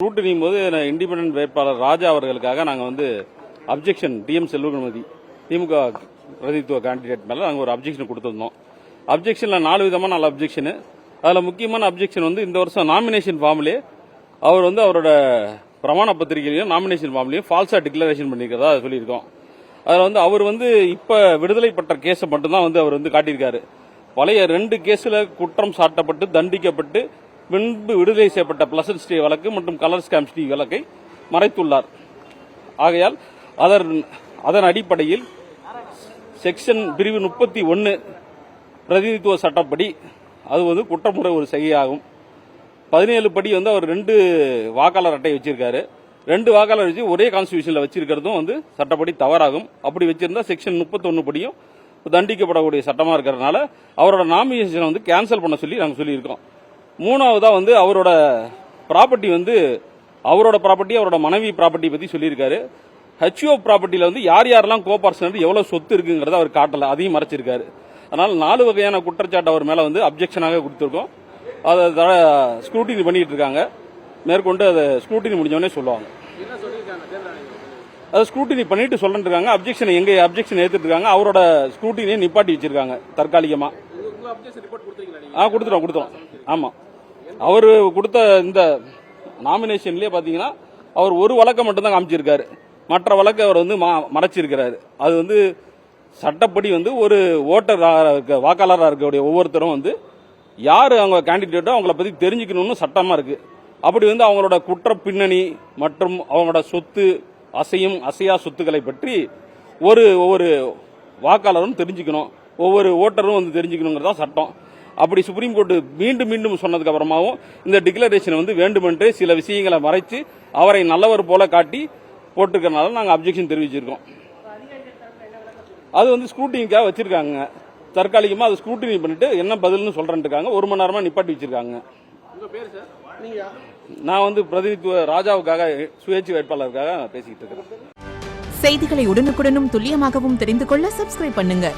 ஸ்க்ரூட்டினியும் போது இண்டிபெண்டன்ட் வேட்பாளர் ராஜா அவர்களுக்காக நாங்கள் அப்ஜெக்ஷன் டிஎம் செல்வகணபதி திமுக பிரதிநிதித்துவ கேண்டிடேட் மேலே நாங்கள் ஒரு அப்ஜெக்ஷன் கொடுத்துருந்தோம். அப்ஜெக்ஷனில் 4 விதமான அப்ஜெக்ஷனு. அதில் முக்கியமான அப்ஜெக்ஷன் இந்த வருஷம் நாமினேஷன் ஃபார்ம்லேயே அவர் அவரோட பிரமாண பத்திரிகையிலையும் நாமினேஷன் ஃபார்ம்லையும் ஃபால்ஸாக டிக்ளரேஷன் பண்ணியிருக்கிறதா சொல்லியிருக்கோம். அதில் அவர் இப்போ விடுதலை பெற்ற கேஸை மட்டும்தான் அவர் காட்டியிருக்காரு. பழைய 2 கேஸில் குற்றம் சாட்டப்பட்டு தண்டிக்கப்பட்டு பின்பு விடுதலை செய்யப்பட்ட பிளசன்ட் ஸ்டே வழக்கு மற்றும் கலர் ஸ்கேம் ஸ்டே வழக்கை மறைத்துள்ளார். ஆகையால் அதன் அடிப்படையில் செக்ஷன் பிரிவு 31 பிரதிநிதித்துவ சட்டப்படி அது குற்றமுறை ஒரு செய்கையாகும். 17 படி அவர் 2 வாக்காளர் அட்டை வச்சிருக்காரு. 2 வாக்காளர் வச்சு ஒரே கான்ஸ்டிடியூஷன்ல வச்சிருக்கிறதும் சட்டப்படி தவறாகும். அப்படி வச்சிருந்தா செக்ஷன் 31 படியும் தண்டிக்கப்படக்கூடிய சட்டமா இருக்கிறதுனால அவரோட நாமினேஷனை கேன்சல் பண்ண சொல்லி நாங்கள் சொல்லியிருக்கோம். 3வதா அவரோட ப்ராப்பர்ட்டி அவரோட ப்ராப்பர்ட்டி அவரோட மனைவி ப்ராப்பர்ட்டி பத்தி சொல்லியிருக்காரு. ஹெச்ஓ ப்ராப்பர்ட்டியில யார் யாரெல்லாம் கோபார்சன் எவ்வளவு சொத்து இருக்குங்கிறத அவர் காட்டல, அதையும் மறைச்சிருக்காரு. அதனால 4 வகையான குற்றச்சாட்டு அவர் மேல அப்ஜெக்ஷனாக கொடுத்திருக்கோம். அதை ஸ்க்ரூட்டினி பண்ணிட்டு இருக்காங்க. மேற்கொண்டு அதை ஸ்க்ரூட்டினி முடிஞ்சவனே சொல்லுவாங்க. அதை ஸ்க்ரூட்டினி பண்ணிட்டு சொல்லிட்டு இருக்காங்க. அப்ஜெக்ஷன் அப்ஜெக்ஷன் ஏத்துட்டு இருக்காங்க. அவரோட ஸ்க்ரூட்டினியை நிப்பாட்டி வச்சிருக்காங்க தற்காலிகமா. கொடுத்துறோம். ஆமா, அவர் கொடுத்த இந்த நாமினேஷன்லயே பாத்தீங்கன்னா அவர் ஒரு வழக்கை மட்டும்தான் காமிச்சிருக்காரு. மற்ற வழக்கை அவர் மறைச்சிருக்கிறாரு. அது சட்டப்படி ஒரு ஓட்டர் வாக்காளராக இருக்கக்கூடிய ஒவ்வொருத்தரும் யாரு அவங்க கேண்டிடேட்டோ அவங்கள பத்தி தெரிஞ்சுக்கணும்னு சட்டமா இருக்கு. அப்படி அவங்களோட குற்ற பின்னணி மற்றும் அவங்களோட சொத்து அசையா சொத்துக்களை பற்றி ஒவ்வொரு வாக்காளரும் தெரிஞ்சுக்கணும், ஒவ்வொரு ஓட்டரும் தெரிஞ்சுக்கணுங்கிறதா சட்டம். அப்படி சுப்ரீம் கோர்ட் மீண்டும் சொன்னதுக்கு அப்புறமாவும் இந்த டிக்ளரேஷன் வேண்டுமென்றே சில விஷயங்களை மறைச்சு அவரை நல்லவர் போல காட்டி போட்டிருக்கிறதுனால நாங்கள் அப்ஜெக்ஷன் தெரிவிச்சிருக்கோம். அது ஸ்க்ரூட்டினிக்காக வச்சிருக்காங்க. தற்காலிகமா அது ஸ்க்ரூட்டினி பண்ணிட்டு என்ன பதில்னு சொல்றேன் 1 மணி நேரமா நிப்பாட்டி வச்சிருக்காங்க. நான் பிரதிநிதித்துவ ராஜாவுக்காக சுயேட்சை வேட்பாளருக்காக பேசிக்கிட்டு இருக்கிறேன். செய்திகளை உடனுக்குடனும் துல்லியமாகவும் தெரிந்து கொள்ள சப்ஸ்கிரைப் பண்ணுங்க.